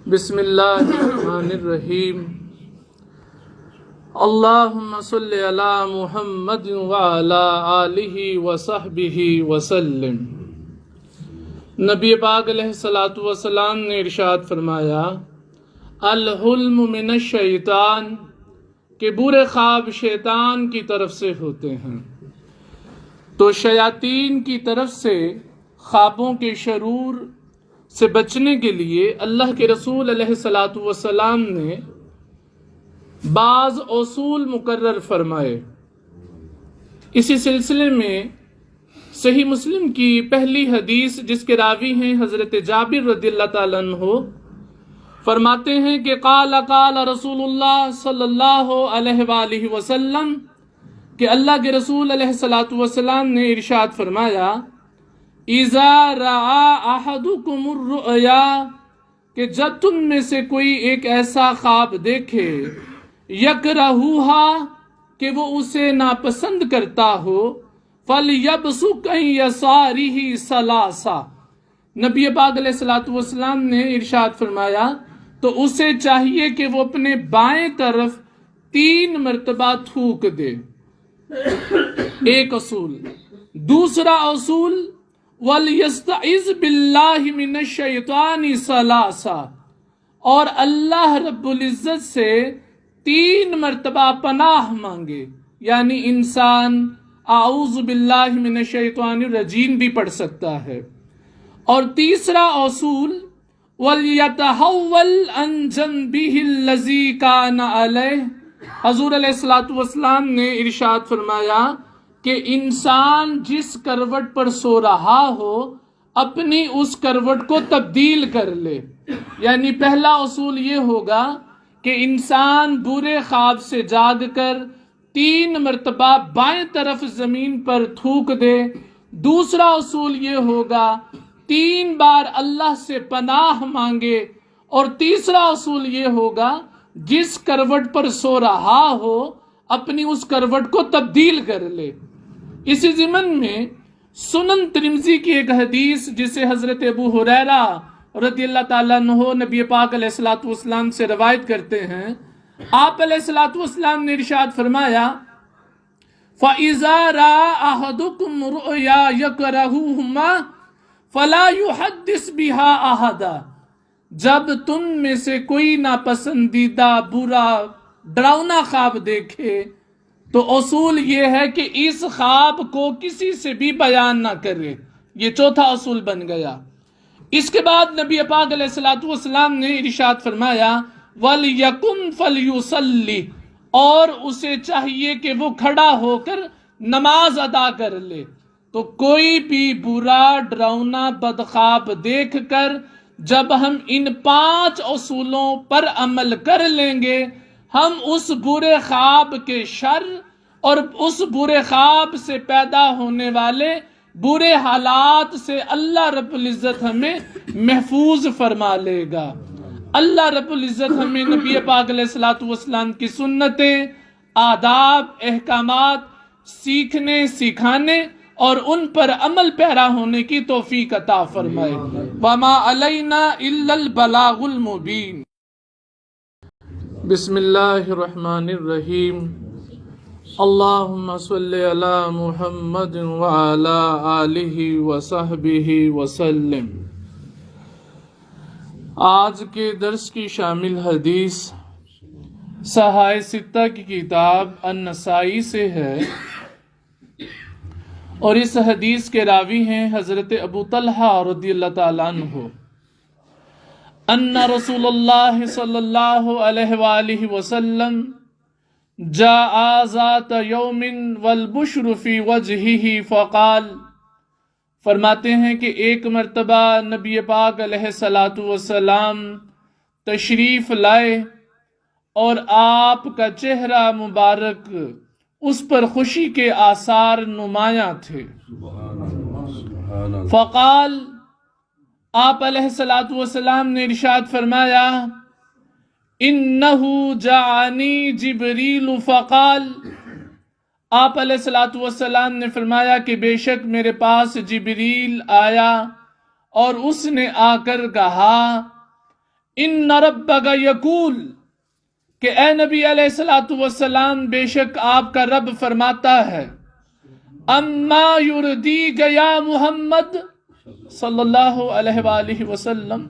بسم اللہ الرحمن الرحیم اللہم صلی علی محمد وعلی آلہ وصحبہ وسلم۔ نبی پاک علیہ الصلوۃ والسلام نے ارشاد فرمایا الحلم من الشیطان، کہ برے خواب شیطان کی طرف سے ہوتے ہیں۔ تو شیاطین کی طرف سے خوابوں کے شرور سے بچنے کے لیے اللہ کے رسول علیہ الصلوۃ والسلام نے بعض اصول مقرر فرمائے۔ اسی سلسلے میں صحیح مسلم کی پہلی حدیث جس کے راوی ہیں حضرت جابر رضی اللہ تعالیٰ عنہ، فرماتے ہیں کہ قال رسول اللہ صلی اللہ علیہ وآلہ وسلم، کہ اللہ کے رسول علیہ الصلوۃ والسلام نے ارشاد فرمایا اذا رعا احدکم الرؤیا، کہ جب تم میں سے کوئی ایک ایسا خواب دیکھے یکرہوہا، کہ وہ اسے ناپسند کرتا ہو، فلیبصق عن یسارہ ثلاثا، نبی پاک علیہ الصلوۃ والسلام نے ارشاد فرمایا تو اسے چاہیے کہ وہ اپنے بائیں طرف 3 مرتبہ تھوک دے۔ ایک اصول۔ دوسرا اصول وَلْيَسْتَعِذْ بِاللَّهِ مِنَ الشَّيْطَانِ ثَلَاثًا، اور اللہ رب العزت سے 3 مرتبہ پناہ مانگے، یعنی انسان اعوذ باللہ من الشیطان الرجیم بھی پڑھ سکتا ہے۔ اور تیسرا اصول وَلْيَتَحَوَّلْ عَنْ جَنْبِهِ الَّذِي كَانَ عَلَيْهِ، حضور علیہ الصلوۃ والسلام نے ارشاد فرمایا کہ انسان جس کروٹ پر سو رہا ہو اپنی اس کروٹ کو تبدیل کر لے۔ یعنی پہلا اصول یہ ہوگا کہ انسان برے خواب سے جاگ کر 3 مرتبہ بائیں طرف زمین پر تھوک دے۔ دوسرا اصول یہ ہوگا 3 بار اللہ سے پناہ مانگے۔ اور تیسرا اصول یہ ہوگا جس کروٹ پر سو رہا ہو اپنی اس کروٹ کو تبدیل کر لے۔ اسی ضمن میں سنن ترمذی کی ایک حدیث جسے حضرت ابو ہریرہ رضی اللہ تعالیٰ عنہ نبی پاک علیہ الصلوۃ والسلام سے روایت کرتے ہیں، آپ علیہ الصلوۃ والسلام نے ارشاد فرمایا فَإِذَا رَأَى أَحَدُكُمْ رُؤْيَا يَكْرَهُهُمَا فَلَا يُحَدِّثْ بِهَا أَحَدًا، جب تم میں سے کوئی ناپسندیدہ برا ڈراؤنا خواب دیکھے تو اصول یہ ہے کہ اس خواب کو کسی سے بھی بیان نہ کرے۔ یہ چوتھا اصول بن گیا۔ اس کے بعد نبی پاک علیہ الصلوۃ والسلام نے ارشاد فرمایا وَلْيَقُمْ فَلْيُصَلِّ، اور اسے چاہیے کہ وہ کھڑا ہو کر نماز ادا کر لے۔ تو کوئی بھی برا ڈراؤنا بدخواب دیکھ کر جب ہم ان 5 اصولوں پر عمل کر لیں گے، ہم اس برے خواب کے شر اور اس برے خواب سے پیدا ہونے والے برے حالات سے اللہ رب العزت ہمیں محفوظ فرما لے گا۔ اللہ رب العزت ہمیں نبی پاک علیہ الصلوۃ والسلام کی سنتیں، آداب، احکامات سیکھنے، سکھانے اور ان پر عمل پیرا ہونے کی توفیق عطا فرمائے۔ وما علینا الا البلاغ المبین۔ بسم اللہ الرحمن الرحیم۔ اللہم صلی علی محمد وعلی آلہ وصحبہ وسلم۔ آج کے درس کی شامل حدیث صحائح ستہ کی کتاب النسائی سے ہے، اور اس حدیث کے راوی ہیں حضرت ابو طلحہ رضی اللہ تعالیٰ عنہ، ان رسول اللہ صلی اللہ علیہ وآلہ وسلم جاء ذات یوم والبشر فی وجہہ فقال، فرماتے ہیں کہ ایک مرتبہ نبی پاک علیہ الصلوۃ والسلام تشریف لائے اور آپ کا چہرہ مبارک اس پر خوشی کے آثار نمایاں تھے۔ فقال، آپ علیہ الصلوۃ والسلام نے ارشاد فرمایا انہ جاءنی جبریل فقال، آپ علیہ الصلوۃ والسلام نے فرمایا کہ بے شک میرے پاس جبریل آیا اور اس نے آ کر کہا ان ربک یقول کہ اے نبی علیہ الصلوۃ والسلام بے شک آپ کا رب فرماتا ہے اما یردیک یا محمد صلی اللہ علیہ وآلہ وسلم.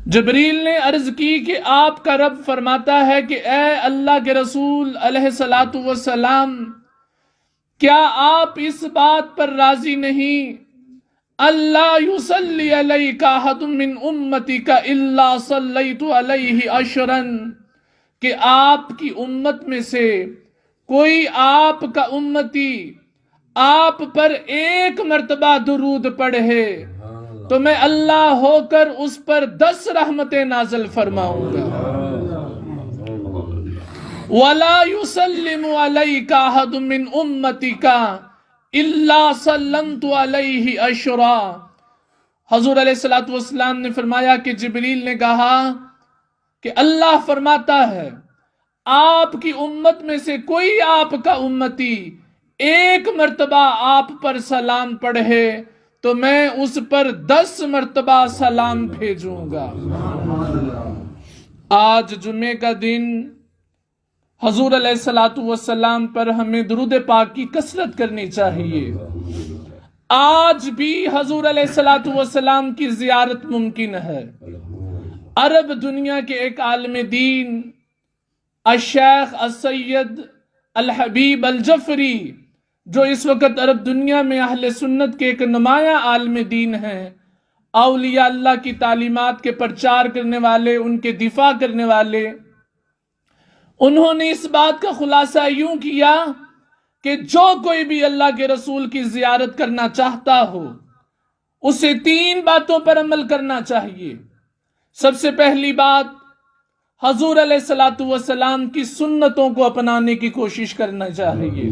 جبریل نے عرض کی کہ آپ کا رب فرماتا ہے کہ اے اللہ کے رسول علیہ الصلوۃ والسلام کیا آپ اس بات پر راضی نہیں اللہ یصلی علیک احد من امتک الا صلیت علیہ عشرا کہ آپ کی امت میں سے کوئی آپ کا امتی آپ پر ایک مرتبہ درود پڑھے تو میں اللہ ہو کر اس پر 10 رحمتیں نازل فرماؤں گا. وَلَا يُسَلِّمُ عَلَيْكَ أَحَدٌ مِّنْ أُمَّتِكَ إِلَّا سَلَّمْتُ عَلَيْهِ عَشْرًا. حضور علیہ الصلوۃ والسلام نے فرمایا کہ جبریل نے کہا کہ اللہ فرماتا ہے آپ کی امت میں سے کوئی آپ کا امتی ایک مرتبہ آپ پر سلام پڑھے تو میں اس پر 10 مرتبہ سلام بھیجوں گا. آج جمعے کا دن حضور علیہ الصلوۃ والسلام پر ہمیں درود پاک کی کثرت کرنی چاہیے. آج بھی حضور علیہ الصلوۃ والسلام کی زیارت ممکن ہے. عرب دنیا کے ایک عالم دین الشیخ السید الحبیب الجفری جو اس وقت عرب دنیا میں اہل سنت کے ایک نمایاں عالم دین ہیں، اولیاء اللہ کی تعلیمات کے پرچار کرنے والے، ان کے دفاع کرنے والے، انہوں نے اس بات کا خلاصہ یوں کیا کہ جو کوئی بھی اللہ کے رسول کی زیارت کرنا چاہتا ہو اسے 3 باتوں پر عمل کرنا چاہیے. سب سے پہلی بات حضور علیہ الصلوۃ والسلام کی سنتوں کو اپنانے کی کوشش کرنا چاہیے.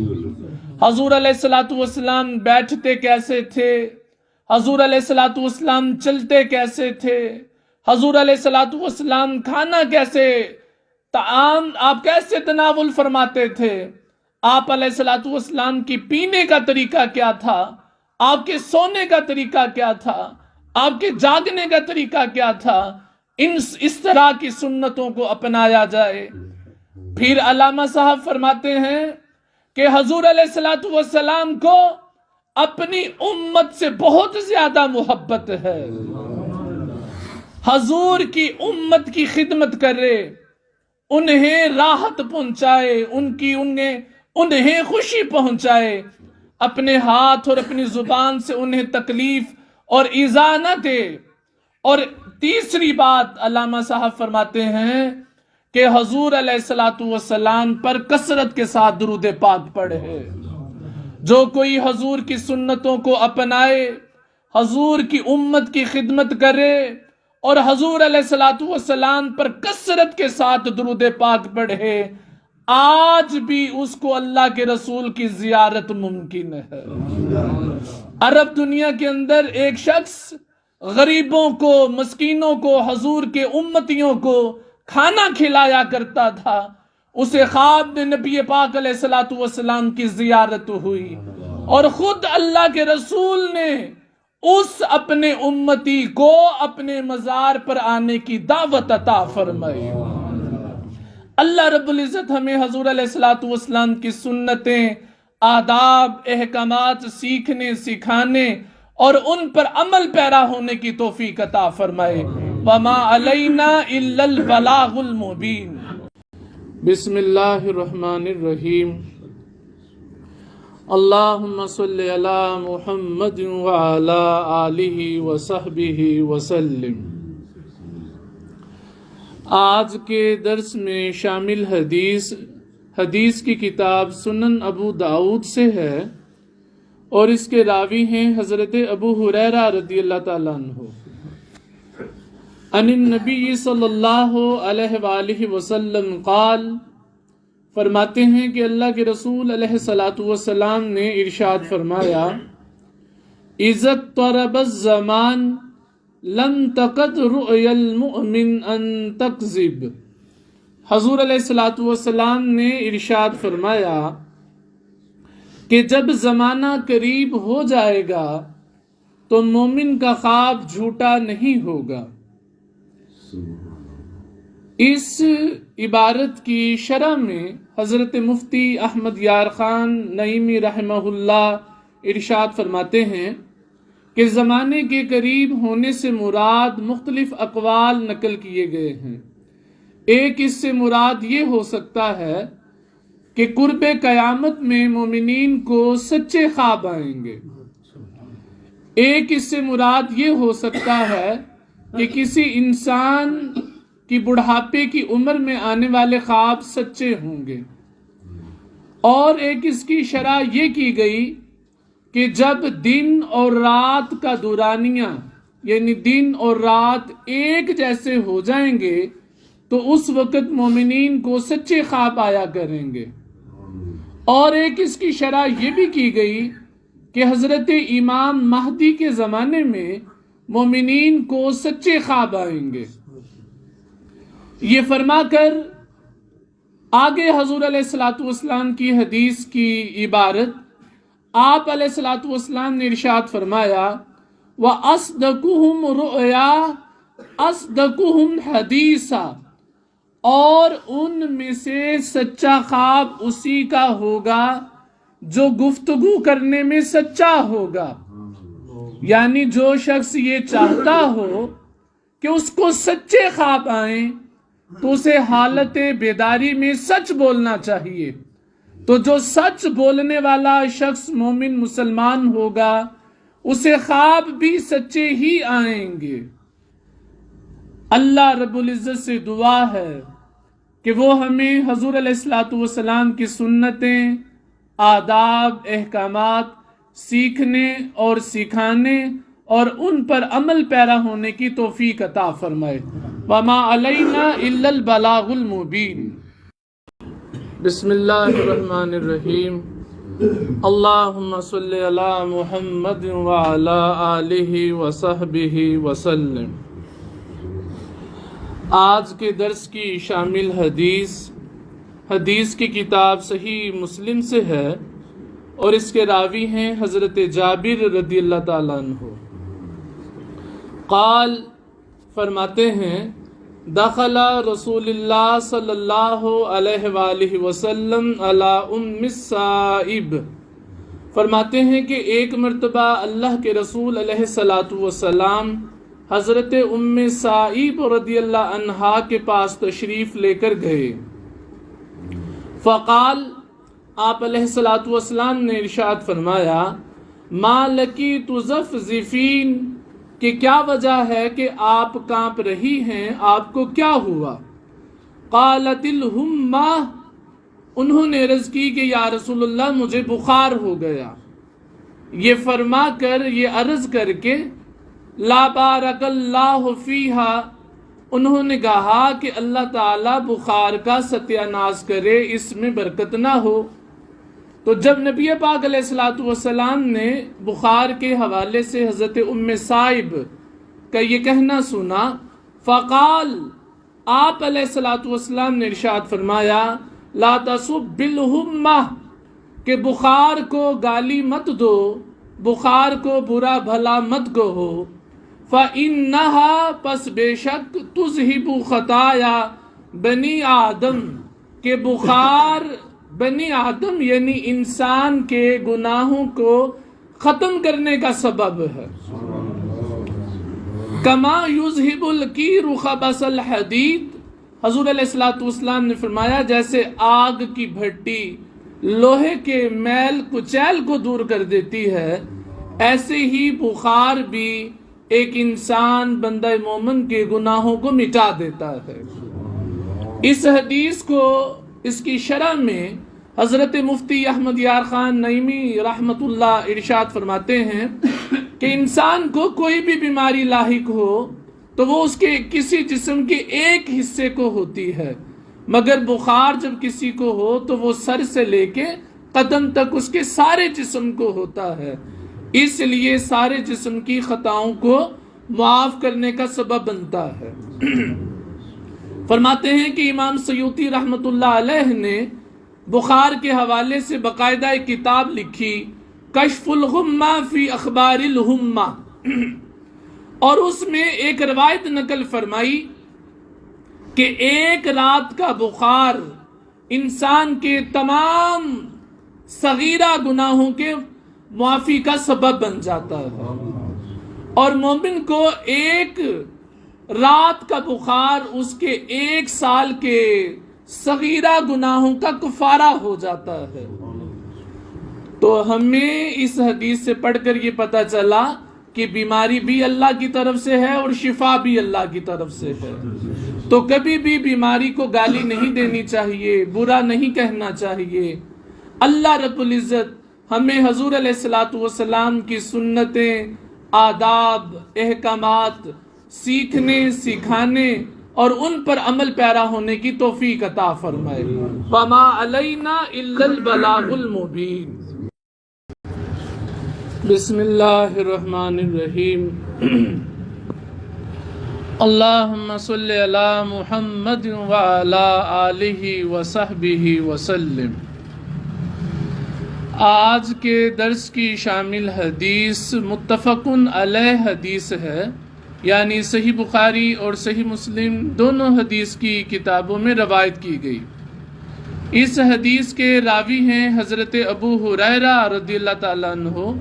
حضور علیہ الصلوۃ والسلام بیٹھتے کیسے تھے، حضور علیہ الصلوۃ والسلام چلتے کیسے تھے، حضور علیہ الصلوۃ والسلام کھانا کیسے، طعام آپ کیسے تناول فرماتے تھے، آپ علیہ الصلوۃ والسلام کی پینے کا طریقہ کیا تھا، آپ کے سونے کا طریقہ کیا تھا، آپ کے جاگنے کا طریقہ کیا تھا، اس طرح کی سنتوں کو اپنایا جائے. پھر علامہ صاحب فرماتے ہیں کہ حضور علیہ الصلوۃ والسلام کو اپنی امت سے بہت زیادہ محبت ہے. حضور کی امت کی خدمت کرے، انہیں راحت پہنچائے، انہیں خوشی پہنچائے، اپنے ہاتھ اور اپنی زبان سے انہیں تکلیف اور ایذا نہ دے. اور تیسری بات علامہ صاحب فرماتے ہیں کہ حضور علیہ الصلوۃ والسلام پر کثرت کے ساتھ درود پاک پڑھے. جو کوئی حضور کی سنتوں کو اپنائے، حضور کی امت کی خدمت کرے اور حضور علیہ الصلوۃ والسلام پر کثرت کے ساتھ درود پاک پڑھے، آج بھی اس کو اللہ کے رسول کی زیارت ممکن ہے. عرب دنیا کے اندر ایک شخص غریبوں کو، مسکینوں کو، حضور کے امتیوں کو کھانا کھلایا کرتا تھا. اسے خواب میں نبی پاک علیہ الصلوۃ والسلام کی زیارت ہوئی اور خود اللہ کے رسول نے اس اپنے امتی کو اپنے مزار پر آنے کی دعوت عطا فرمائی. اللہ رب العزت ہمیں حضور علیہ الصلوۃ والسلام کی سنتیں، آداب، احکامات سیکھنے، سکھانے اور ان پر عمل پیرا ہونے کی توفیق عطا فرمائے. وما علینا الا البلاغ المبین. بسم اللہ الرحمن الرحیم. اللہم صلی علی محمد وعلی آلہ وصحبہ وسلم. آج کے درس میں شامل حدیث کی کتاب سنن ابو داؤد سے ہے اور اس کے راوی ہیں حضرت ابو ہریرہ رضی اللہ تعالیٰ عنہ. عن النبی صلی اللہ علیہ وآلہ وسلم قال، فرماتے ہیں کہ اللہ کے رسول علیہ الصلوۃ والسلام نے ارشاد فرمایا، اذا اقترب الزمان لم تقد رؤیا المؤمن ان تکذب. حضور علیہ الصلوۃ والسلام نے ارشاد فرمایا کہ جب زمانہ قریب ہو جائے گا تو مومن کا خواب جھوٹا نہیں ہوگا. اس عبارت کی شرح میں حضرت مفتی احمد یار خان نعیمی رحمہ اللہ ارشاد فرماتے ہیں کہ زمانے کے قریب ہونے سے مراد مختلف اقوال نقل کیے گئے ہیں۔ ایک اس سے مراد یہ ہو سکتا ہے کہ قرب قیامت میں مومنین کو سچے خواب آئیں گے۔ ایک اس سے مراد یہ ہو سکتا ہے کہ کسی انسان کی بڑھاپے کی عمر میں آنے والے خواب سچے ہوں گے، اور ایک اس کی شرح یہ کی گئی کہ جب دن اور رات کا دورانیہ یعنی دن اور رات ایک جیسے ہو جائیں گے تو اس وقت مومنین کو سچے خواب آیا کریں گے، اور ایک اس کی شرح یہ بھی کی گئی کہ حضرت امام مہدی کے زمانے میں مومنین کو سچے خواب آئیں گے۔ یہ فرما کر آگے حضور علیہ الصلوۃ والسلام کی حدیث کی عبارت آپ علیہ الصلوۃ والسلام نے ارشاد فرمایا وَأَصْدَقُهُمْ رُؤْيَا أَصْدَقُهُمْ حَدِيثًا، اور ان میں سے سچا خواب اسی کا ہوگا جو گفتگو کرنے میں سچا ہوگا، یعنی جو شخص یہ چاہتا ہو کہ اس کو سچے خواب آئیں تو اسے حالت بیداری میں سچ بولنا چاہیے، تو جو سچ بولنے والا شخص مومن مسلمان ہوگا اسے خواب بھی سچے ہی آئیں گے۔ اللہ رب العزت سے دعا ہے کہ وہ ہمیں حضور علیہ الصلوۃ والسلام کی سنتیں، آداب، احکامات سیکھنے اور سکھانے اور ان پر عمل پیرا ہونے کی توفیق عطا فرمائے۔ وما علینا الا البلاغ المبین۔ بسم اللہ الرحمن الرحیم۔ اللہم صلی علی محمد وعلی آلہ وصحبہ وسلم۔ آج کے درس کی شامل حدیث کی کتاب صحیح مسلم سے ہے، اور اس کے راوی ہیں حضرت جابر رضی اللہ تعالیٰ عنہ۔ قال، فرماتے ہیں دخل رسول اللہ صلی اللہ علیہ وآلہ وسلم علی ام السائب، فرماتے ہیں کہ ایک مرتبہ اللہ کے رسول علیہ الصلوۃ والسلام حضرت ام سائب رضی اللہ عنہا کے پاس تشریف لے کر گئے۔ فقال، آپ علیہ الصلوۃ والسلام نے ارشاد فرمایا ما لکی تزفزفین، کہ کیا وجہ ہے کہ آپ کانپ رہی ہیں، آپ کو کیا ہوا؟ قالت الحمہ، انہوں نے عرض کی کہ یا رسول اللہ مجھے بخار ہو گیا۔ یہ فرما کر، یہ عرض کر کے لا بارک اللہ فیہا، انہوں نے کہا کہ اللہ تعالیٰ بخار کا ستیہ ناش کرے، اس میں برکت نہ ہو۔ تو جب نبی پاک علیہ الصلوۃ والسلام نے بخار کے حوالے سے حضرت ام سائب کا یہ کہنا سنا، فقال، آپ علیہ الصلوۃ والسلام نے ارشاد فرمایا لا تسب الحمہ، کہ بخار کو گالی مت دو، بخار کو برا بھلا مت کہو، فإنہا، پس بے شک، تذہب خطایا بنی آدم، کہ بخار بنی آدم یعنی انسان کے گناہوں کو ختم کرنے کا سبب ہے۔ کما یذہب القیر خبث الحدید، حضور علیہ الصلوۃ والسلام نے فرمایا جیسے آگ کی بھٹی لوہے کے میل کچیل کو دور کر دیتی ہے، ایسے ہی بخار بھی ایک انسان بندہ مومن کے گناہوں کو مٹا دیتا ہے۔ اس حدیث کو، اس کی شرح میں حضرت مفتی احمد یار خان نعیمی رحمت اللہ ارشاد فرماتے ہیں کہ انسان کو کوئی بھی بیماری لاحق ہو تو وہ اس کے کسی جسم کے ایک حصے کو ہوتی ہے، مگر بخار جب کسی کو ہو تو وہ سر سے لے کے قدم تک اس کے سارے جسم کو ہوتا ہے، اس لیے سارے جسم کی خطاؤں کو معاف کرنے کا سبب بنتا ہے۔ فرماتے ہیں کہ امام سیوطی رحمت اللہ علیہ نے بخار کے حوالے سے باقاعدہ ایک کتاب لکھی، کشف الغمہ فی اخبار الحمہ، اور اس میں ایک روایت نقل فرمائی کہ ایک رات کا بخار انسان کے تمام صغیرہ گناہوں کے معافی کا سبب بن جاتا ہے، اور مومن کو ایک رات کا بخار اس کے 1 سال کے صغیرہ گناہوں کا کفارہ ہو جاتا ہے۔ تو ہمیں اس حدیث سے پڑھ کر یہ پتہ چلا کہ بیماری بھی اللہ کی طرف سے ہے اور شفا بھی اللہ کی طرف سے ہے۔ تو کبھی بھی بیماری کو گالی نہیں دینی چاہیے، برا نہیں کہنا چاہیے۔ اللہ رب العزت ہمیں حضور علیہ الصلوۃ والسلام کی سنتیں، آداب، احکامات سیکھنے، سکھانے اور ان پر عمل پیرا ہونے کی توفیق عطا فرمائے۔ وما علینا الا البلاغ المبین۔ بسم اللہ الرحمن الرحیم۔ اللہم صلی علی محمد وعلی آلہ وصحبہ وسلم۔ آج کے درس کی شامل حدیث متفقن علیہ حدیث ہے، یعنی صحیح بخاری اور صحیح مسلم دونوں حدیث کی کتابوں میں روایت کی گئی۔ اس حدیث کے راوی ہیں حضرت ابو ہریرہ رضی اللہ تعالیٰ عنہ،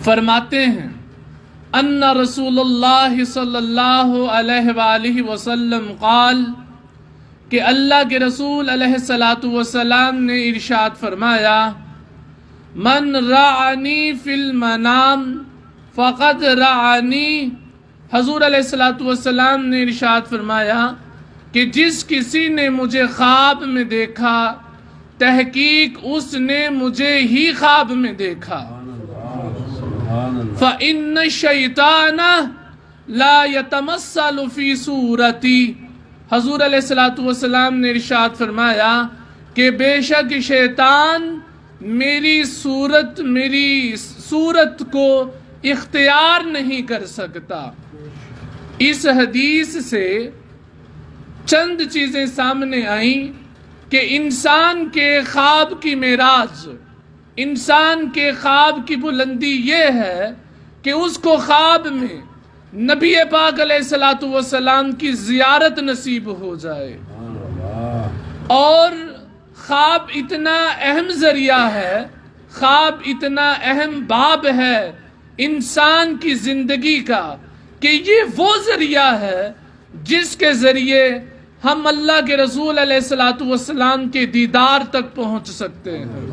فرماتے ہیں ان رسول اللہ صلی اللہ علیہ وآلہ وسلم قال، کہ اللہ کے رسول علیہ الصلاۃ والسلام نے ارشاد فرمایا، من رعنی فی المنام فقد رعنی۔ حضور علیہ الصلاۃ والسلام نے ارشاد فرمایا کہ جس کسی نے مجھے خواب میں دیکھا، تحقیق اس نے مجھے ہی خواب میں دیکھا۔ فإن الشیطان لا يتمثل فی صورتی۔ حضور علیہ الصلوۃ والسلام نے ارشاد فرمایا کہ بے شک شیطان میری صورت کو اختیار نہیں کر سکتا۔ اس حدیث سے چند چیزیں سامنے آئیں کہ انسان کے خواب کی معراج، انسان کے خواب کی بلندی یہ ہے کہ اس کو خواب میں نبی پاک علیہ الصلوۃ والسلام کی زیارت نصیب ہو جائے۔ اور خواب اتنا اہم ذریعہ ہے، خواب اتنا اہم باب ہے انسان کی زندگی کا کہ یہ وہ ذریعہ ہے جس کے ذریعے ہم اللہ کے رسول علیہ الصلوۃ والسلام کے دیدار تک پہنچ سکتے ہیں۔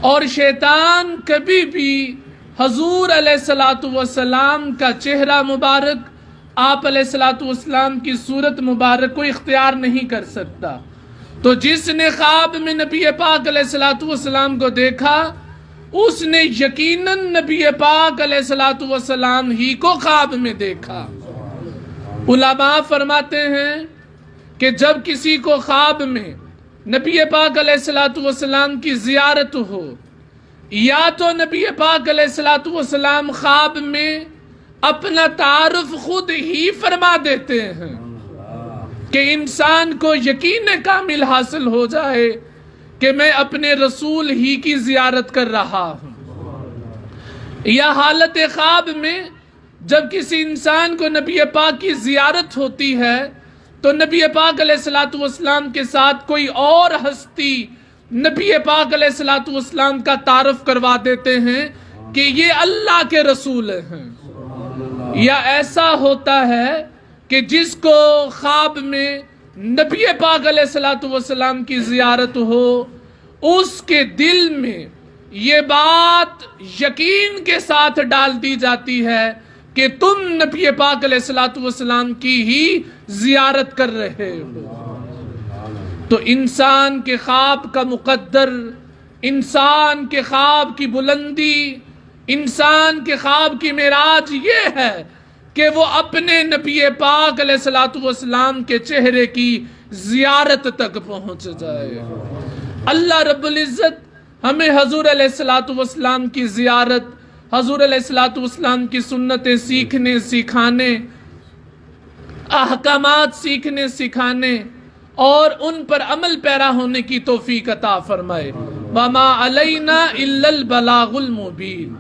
اور شیطان کبھی بھی حضور علیہ الصلوۃ والسلام کا چہرہ مبارک، آپ علیہ الصلوۃ والسلام کی صورت مبارک کو اختیار نہیں کر سکتا۔ تو جس نے خواب میں نبی پاک علیہ الصلوۃ والسلام کو دیکھا، اس نے یقیناً نبی پاک علیہ الصلوۃ والسلام ہی کو خواب میں دیکھا۔ علماء فرماتے ہیں کہ جب کسی کو خواب میں نبی پاک علیہ الصلوۃ والسلام کی زیارت ہو، یا تو نبی پاک علیہ الصلوۃ والسلام خواب میں اپنا تعارف خود ہی فرما دیتے ہیں کہ انسان کو یقین کامل حاصل ہو جائے کہ میں اپنے رسول ہی کی زیارت کر رہا ہوں، یا حالت خواب میں جب کسی انسان کو نبی پاک کی زیارت ہوتی ہے تو نبی پاک علیہ الصلوۃ والسلام کے ساتھ کوئی اور ہستی نبی پاک علیہ الصلوۃ والسلام کا تعارف کروا دیتے ہیں کہ یہ اللہ کے رسول ہیں۔ یا ایسا ہوتا ہے کہ جس کو خواب میں نبی پاک علیہ الصلوۃ والسلام کی زیارت ہو، اس کے دل میں یہ بات یقین کے ساتھ ڈال دی جاتی ہے کہ تم نبی پاک علیہ الصلوۃ والسلام کی ہی زیارت کر رہے ہو۔ تو انسان کے خواب کا مقدر، انسان کے خواب کی بلندی، انسان کے خواب کی معراج یہ ہے کہ وہ اپنے نبی پاک علیہ الصلوۃ والسلام کے چہرے کی زیارت تک پہنچ جائے۔ اللہ رب العزت ہمیں حضور علیہ الصلوۃ والسلام کی زیارت، حضور علیہ الصلوۃ والسلام کی سنتیں سیکھنے، سکھانے، احکامات سیکھنے، سکھانے اور ان پر عمل پیرا ہونے کی توفیق عطا فرمائے۔ وما علینا الا البلاغ المبین۔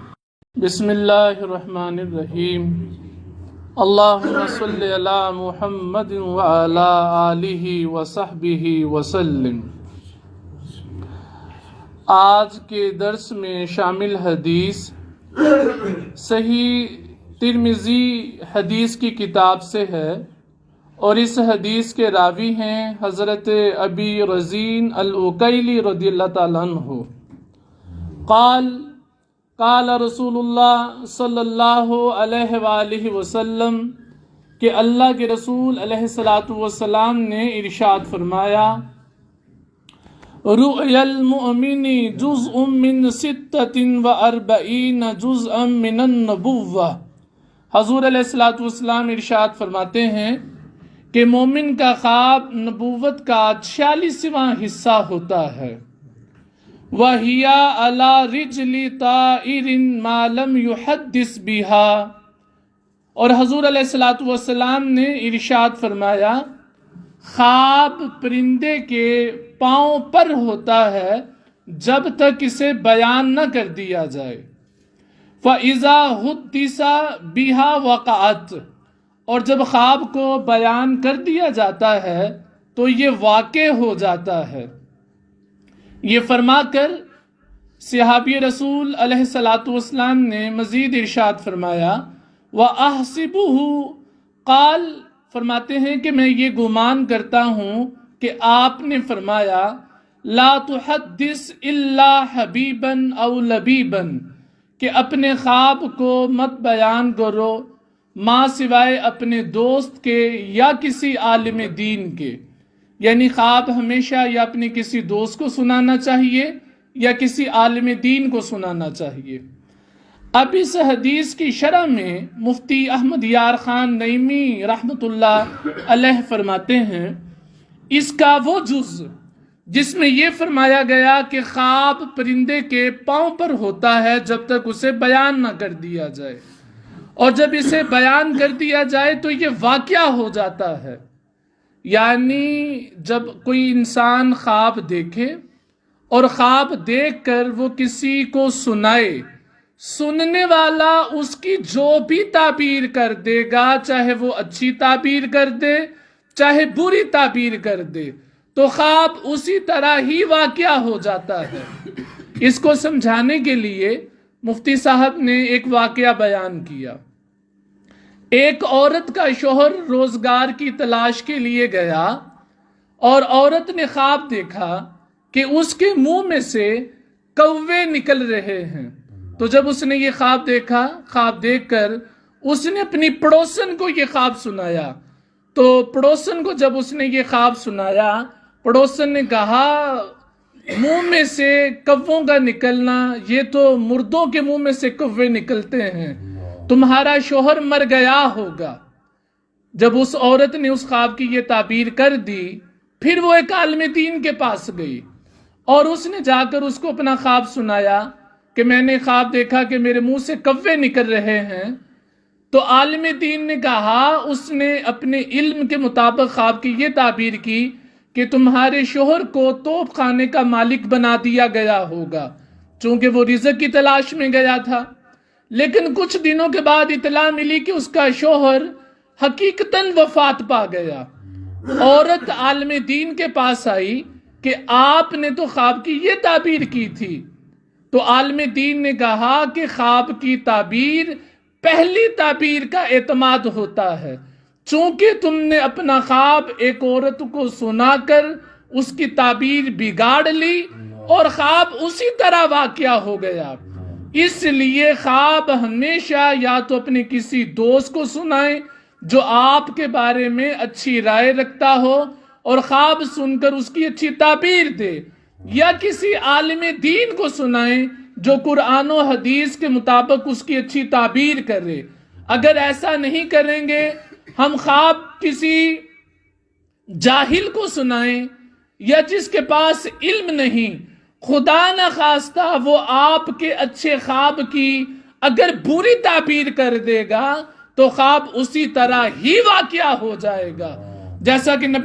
بسم اللہ الرحمن الرحیم۔ اللہم صلی علی محمد وعلی آلہ وصحبہ وسلم۔ آج کے درس میں شامل حدیث صحیح ترمذی حدیث کی کتاب سے ہے، اور اس حدیث کے راوی ہیں حضرت ابی رزین العقیلی رضی اللہ تعالیٰ عنہ۔ قال رسول اللہ صلی اللہ علیہ وآلہ وسلم کہ اللہ کے رسول علیہ الصلاۃ والسلام نے ارشاد فرمایا، رؤیا المؤمن جزء من 46 جزءا من النبوہ۔ حضور علیہ الصلاۃ والسلام ارشاد فرماتے ہیں کہ مومن کا خواب نبوت کا 46واں حصہ ہوتا ہے۔ وَهِيَ عَلَى رِجْلِ طَائِرٍ مَا لَمْ يُحَدِّثْ بِهَا۔ اور حضور علیہ الصلاۃ والسلام نے ارشاد فرمایا، خواب پرندے کے پاؤں پر ہوتا ہے جب تک اسے بیان نہ کر دیا جائے۔ فَإِذَا حُدِّثَ بِهَا وَقَعَتْ۔ اور جب خواب کو بیان کر دیا جاتا ہے تو یہ واقع ہو جاتا ہے۔ یہ فرما کر صحابی رسول علیہ الصلاۃ والسلام نے مزید ارشاد فرمایا، وَأَحْسِبُهُ۔ قال فرماتے ہیں کہ میں یہ گمان کرتا ہوں کہ آپ نے فرمایا، لا تحدث الا حبیبا او لبیبا، کہ اپنے خواب کو مت بیان کرو ماں سوائے اپنے دوست کے یا کسی عالم دین کے۔ یعنی خواب ہمیشہ یا اپنے کسی دوست کو سنانا چاہیے یا کسی عالم دین کو سنانا چاہیے۔ اب اس حدیث کی شرح میں مفتی احمد یار خان نعیمی رحمۃ اللہ علیہ فرماتے ہیں، اس کا وہ جز جس میں یہ فرمایا گیا کہ خواب پرندے کے پاؤں پر ہوتا ہے جب تک اسے بیان نہ کر دیا جائے، اور جب اسے بیان کر دیا جائے تو یہ واقعہ ہو جاتا ہے۔ یعنی جب کوئی انسان خواب دیکھے اور خواب دیکھ کر وہ کسی کو سنائے، سننے والا اس کی جو بھی تعبیر کر دے گا، چاہے وہ اچھی تعبیر کر دے چاہے بری تعبیر کر دے، تو خواب اسی طرح ہی واقعہ ہو جاتا ہے۔ اس کو سمجھانے کے لیے مفتی صاحب نے ایک واقعہ بیان کیا۔ ایک عورت کا شوہر روزگار کی تلاش کے لیے گیا، اور عورت نے خواب دیکھا کہ اس کے منہ میں سے کوے نکل رہے ہیں۔ تو جب اس نے یہ خواب دیکھا، خواب دیکھ کر اس نے اپنی پڑوسن کو یہ خواب سنایا۔ تو پڑوسن کو جب اس نے یہ خواب سنایا، پڑوسن نے کہا، منہ میں سے کووں کا نکلنا، یہ تو مردوں کے منہ میں سے کوے نکلتے ہیں، تمہارا شوہر مر گیا ہوگا۔ جب اس عورت نے اس خواب کی یہ تعبیر کر دی، پھر وہ ایک عالم دین کے پاس گئی اور اس نے جا کر اس کو اپنا خواب سنایا کہ میں نے خواب دیکھا کہ میرے منہ سے کوے نکل رہے ہیں۔ تو عالم دین نے کہا، اس نے اپنے علم کے مطابق خواب کی یہ تعبیر کی کہ تمہارے شوہر کو توپ خانے کا مالک بنا دیا گیا ہوگا، چونکہ وہ رزق کی تلاش میں گیا تھا۔ لیکن کچھ دنوں کے بعد اطلاع ملی کہ اس کا شوہر حقیقتاً وفات پا گیا۔ عورت عالم دین کے پاس آئی کہ آپ نے تو خواب کی یہ تعبیر کی تھی۔ تو عالم دین نے کہا کہ خواب کی تعبیر پہلی تعبیر کا اعتماد ہوتا ہے، چونکہ تم نے اپنا خواب ایک عورت کو سنا کر اس کی تعبیر بگاڑ لی اور خواب اسی طرح واقعہ ہو گیا۔ اس لیے خواب ہمیشہ یا تو اپنے کسی دوست کو سنائیں جو آپ کے بارے میں اچھی رائے رکھتا ہو اور خواب سن کر اس کی اچھی تعبیر دے، یا کسی عالم دین کو سنائیں جو قرآن و حدیث کے مطابق اس کی اچھی تعبیر کرے۔ اگر ایسا نہیں کریں گے، ہم خواب کسی جاہل کو سنائیں یا جس کے پاس علم نہیں، خدا نہ خواستہ وہ آپ کے اچھے خواب کی اگر بری تعبیر کر دے گا تو خواب اسی طرح ہی واقعہ ہو جائے گا، جیسا کہ نبی